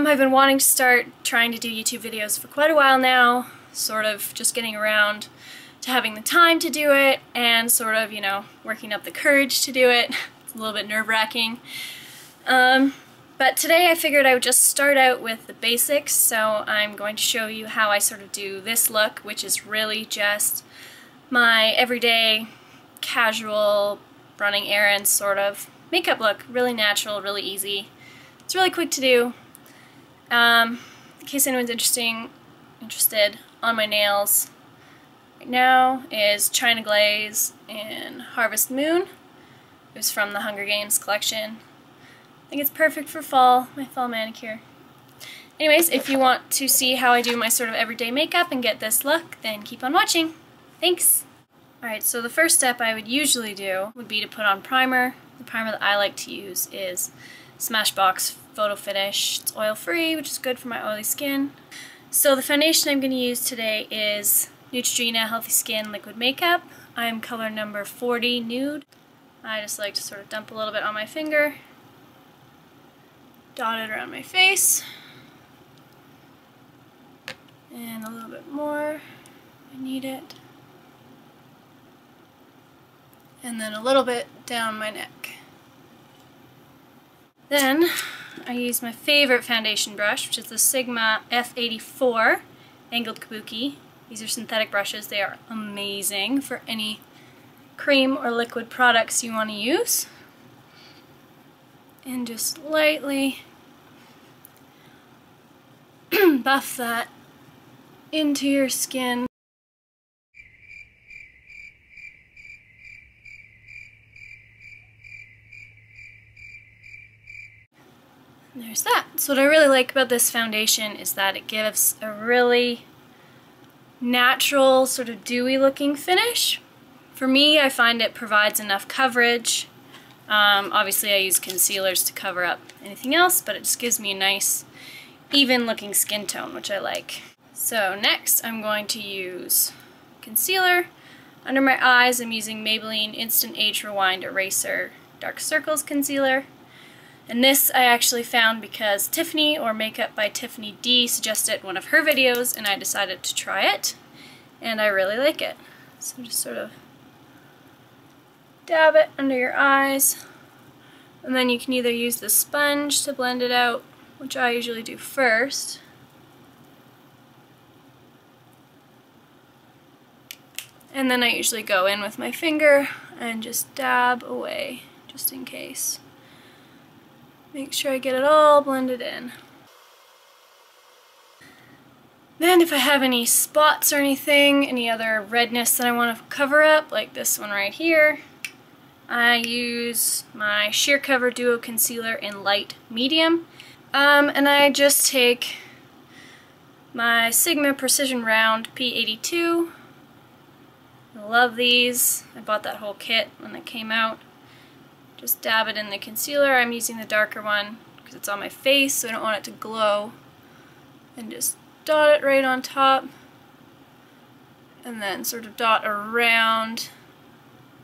I've been wanting to start trying to do YouTube videos for quite a while now, sort of just getting around to having the time to do it and sort of, you know, working up the courage to do it. It's a little bit nerve-wracking. But today I figured I would just start out with the basics, so I'm going to show you how I sort of do this look, which is really just my everyday, casual, running errands sort of makeup look. Really natural, really easy. It's really quick to do. In case anyone's interested on my nails, right now is China Glaze in Harvest Moon. It was from the Hunger Games collection. I think it's perfect for fall, my fall manicure. Anyways, if you want to see how I do my sort of everyday makeup and get this look, then keep on watching. Thanks! Alright, so the first step I would usually do would be to put on primer. The primer that I like to use is Smashbox Photo Finish. It's oil-free, which is good for my oily skin. So the foundation I'm going to use today is Neutrogena Healthy Skin Liquid Makeup. I'm color number 40 Nude. I just like to sort of dump a little bit on my finger, dot it around my face, and a little bit more. I need it. And then a little bit down my neck. Then I use my favorite foundation brush, which is the Sigma F84 Angled Kabuki. These are synthetic brushes. They are amazing for any cream or liquid products you want to use. And just lightly buff that into your skin. And there's that. So what I really like about this foundation is that it gives a really natural, sort of dewy looking finish. For me, I find it provides enough coverage. Obviously I use concealers to cover up anything else, but it just gives me a nice, even looking skin tone, which I like. So next I'm going to use concealer. Under my eyes I'm using Maybelline Instant Age Rewind Eraser Dark Circles Concealer. And this I actually found because Tiffany, or Makeup by Tiffany D, suggested it in one of her videos, and I decided to try it, and I really like it. So just sort of dab it under your eyes, and then you can either use the sponge to blend it out, which I usually do first, and then I usually go in with my finger and just dab away, just in case. Make sure I get it all blended in. Then if I have any spots or anything, any other redness that I want to cover up, like this one right here, I use my Sheer Cover Duo Concealer in Light Medium. And I just take my Sigma Precision Round P82. I love these. I bought that whole kit when it came out. Just dab it in the concealer. I'm using the darker one because it's on my face, so I don't want it to glow. And just dot it right on top. And then sort of dot around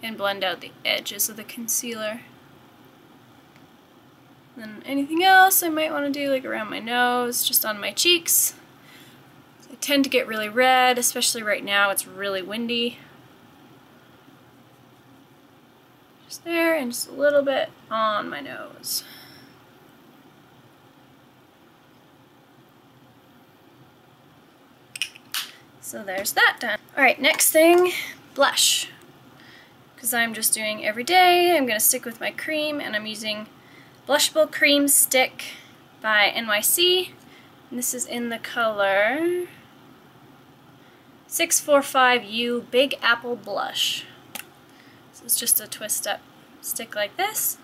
and blend out the edges of the concealer. And then anything else I might want to do, like around my nose, just on my cheeks. I tend to get really red, especially right now. It's really windy. Just there, and just a little bit on my nose. So there's that done. Alright, next thing, blush. Because I'm just doing every day, I'm going to stick with my cream, and I'm using Blushable Cream Stick by NYC. And this is in the color 645U Big Apple Blush. So it's just a twist up stick like this.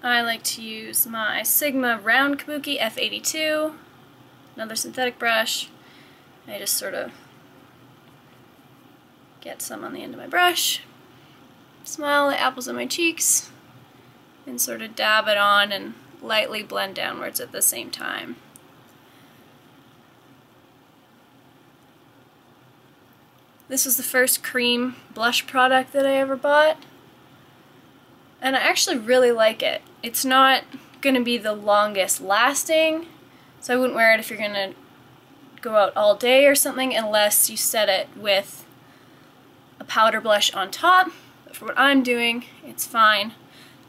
I like to use my Sigma Round Kabuki F82, another synthetic brush. I just sort of get some on the end of my brush, smile the apples on my cheeks, and sort of dab it on and lightly blend downwards at the same time. This was the first cream blush product that I ever bought, and I actually really like it. It's not going to be the longest lasting, so I wouldn't wear it if you're going to go out all day or something unless you set it with a powder blush on top. But for what I'm doing, it's fine.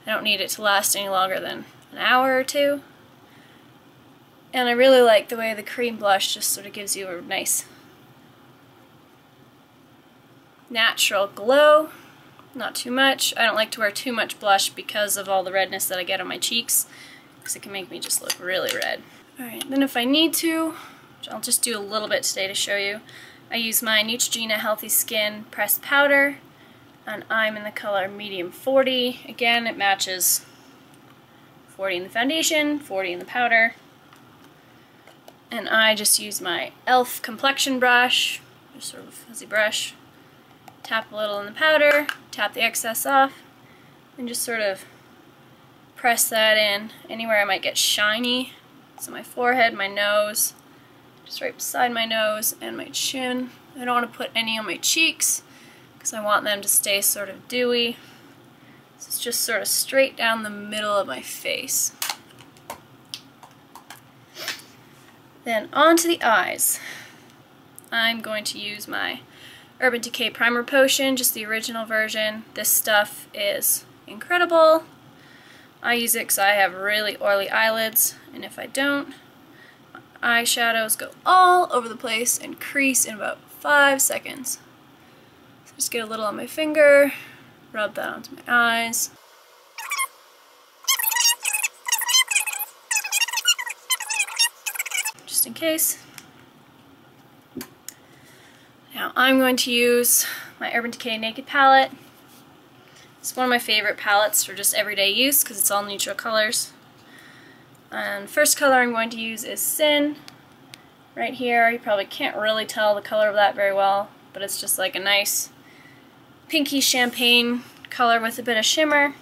I don't need it to last any longer than an hour or two. And I really like the way the cream blush just sort of gives you a nice natural glow. Not too much. I don't like to wear too much blush because of all the redness that I get on my cheeks, because it can make me just look really red. Alright, then if I need to, I'll just do a little bit today to show you, I use my Neutrogena Healthy Skin Pressed Powder, and I'm in the color medium 40. Again, it matches 40 in the foundation, 40 in the powder. And I just use my e.l.f. complexion brush, just sort of a fuzzy brush, tap a little in the powder, tap the excess off, and just sort of press that in anywhere I might get shiny. So my forehead, my nose, just right beside my nose and my chin. I don't want to put any on my cheeks because I want them to stay sort of dewy. So it's just sort of straight down the middle of my face. Then onto the eyes. I'm going to use my Urban Decay Primer Potion, just the original version. This stuff is incredible. I use it because I have really oily eyelids, and if I don't, my eyeshadows go all over the place and crease in about 5 seconds. So just get a little on my finger, rub that onto my eyes. Just in case. Now I'm going to use my Urban Decay Naked palette. It's one of my favorite palettes for just everyday use because it's all neutral colors. And first color I'm going to use is Sin. Right here, you probably can't really tell the color of that very well, but it's just like a nice pinky champagne color with a bit of shimmer.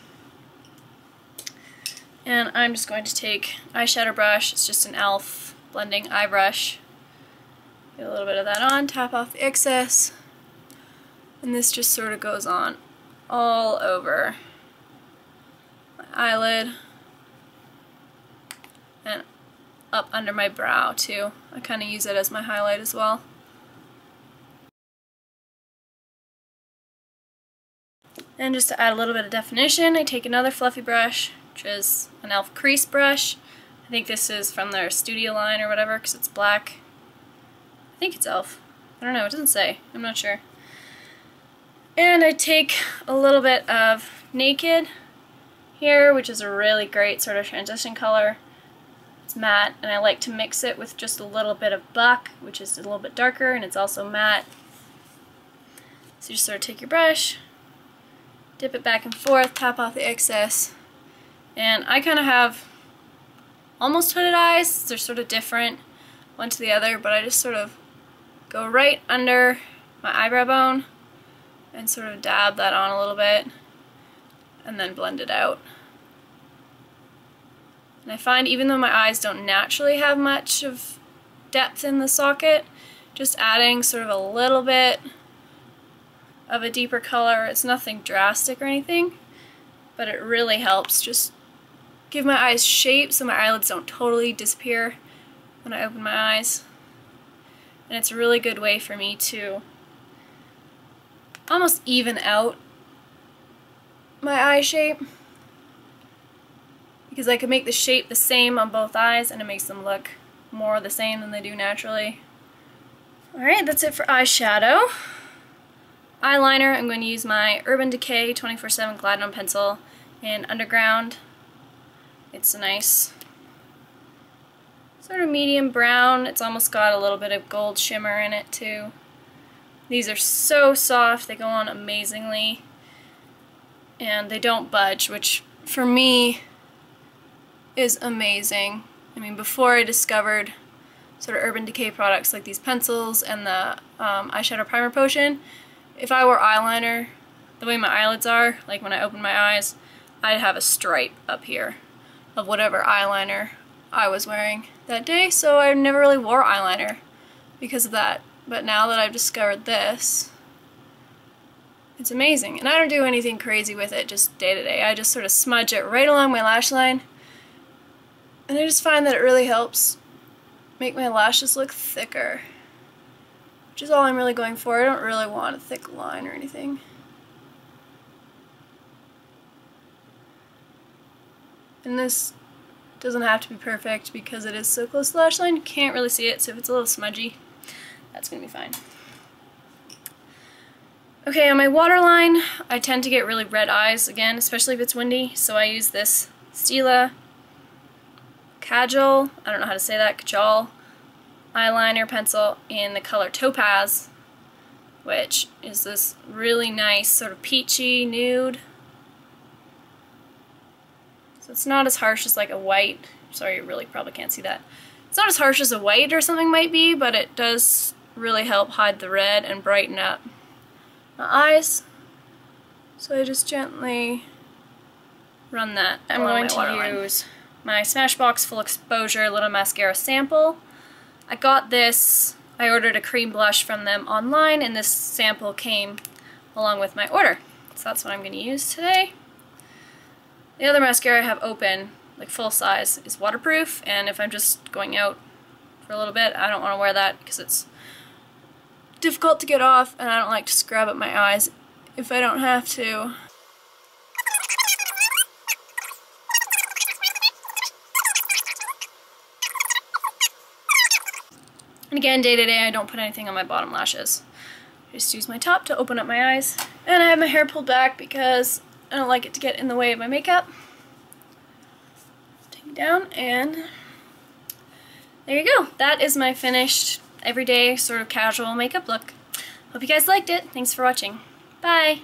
And I'm just going to take eyeshadow brush, it's just an e.l.f. blending eye brush. Get a little bit of that on, tap off the excess, and this just sort of goes on all over my eyelid and up under my brow too. I kind of use it as my highlight as well. And just to add a little bit of definition, I take another fluffy brush, which is an e.l.f. crease brush. I think this is from their studio line or whatever because it's black. I think it's e.l.f. I don't know, it doesn't say. I'm not sure. And I take a little bit of Naked here, which is a really great sort of transition color. It's matte, and I like to mix it with just a little bit of Buck, which is a little bit darker, and it's also matte. So you just sort of take your brush, dip it back and forth, tap off the excess. And I kind of have almost hooded eyes. They're sort of different one to the other, but I just sort of go right under my eyebrow bone and sort of dab that on a little bit and then blend it out. And I find even though my eyes don't naturally have much of depth in the socket, just adding sort of a little bit of a deeper color, it's nothing drastic or anything, but it really helps just give my eyes shape so my eyelids don't totally disappear when I open my eyes. And it's a really good way for me to almost even out my eye shape, because I can make the shape the same on both eyes and it makes them look more the same than they do naturally. Alright, that's it for eyeshadow. Eyeliner, I'm going to use my Urban Decay 24/7 Glide On Pencil in Underground. It's a nice sort of medium brown. It's almost got a little bit of gold shimmer in it too. These are so soft, they go on amazingly, and they don't budge, which for me is amazing. I mean, before I discovered sort of Urban Decay products like these pencils and the eyeshadow primer potion, if I wore eyeliner the way my eyelids are, like when I open my eyes, I'd have a stripe up here of whatever eyeliner I was wearing that day, so I never really wore eyeliner because of that. But now that I've discovered this, it's amazing. And I don't do anything crazy with it just day to day. I just sort of smudge it right along my lash line And I just find that it really helps make my lashes look thicker, which is all I'm really going for. I don't really want a thick line or anything. And this doesn't have to be perfect because it is so close to the lash line, you can't really see it, so if it's a little smudgy, that's going to be fine. Okay, on my waterline, I tend to get really red eyes again, especially if it's windy, so I use this Stila Kajal, I don't know how to say that, Kajal eyeliner pencil in the color Topaz, which is this really nice sort of peachy nude. So it's not as harsh as like a white. Sorry, you really probably can't see that. It's not as harsh as a white or something might be, but it does really help hide the red and brighten up my eyes. So I just gently run that. I'm going to use my Smashbox Full Exposure Little Mascara Sample. I got this, I ordered a cream blush from them online, and this sample came along with my order. So that's what I'm going to use today. The other mascara I have open, like full size, is waterproof, and if I'm just going out for a little bit, I don't want to wear that because it's difficult to get off, and I don't like to scrub at my eyes if I don't have to. And again, day to day, I don't put anything on my bottom lashes. I just use my top to open up my eyes. And I have my hair pulled back because I don't like it to get in the way of my makeup. Take it down, and there you go. That is my finished, everyday, sort of casual makeup look. Hope you guys liked it. Thanks for watching. Bye!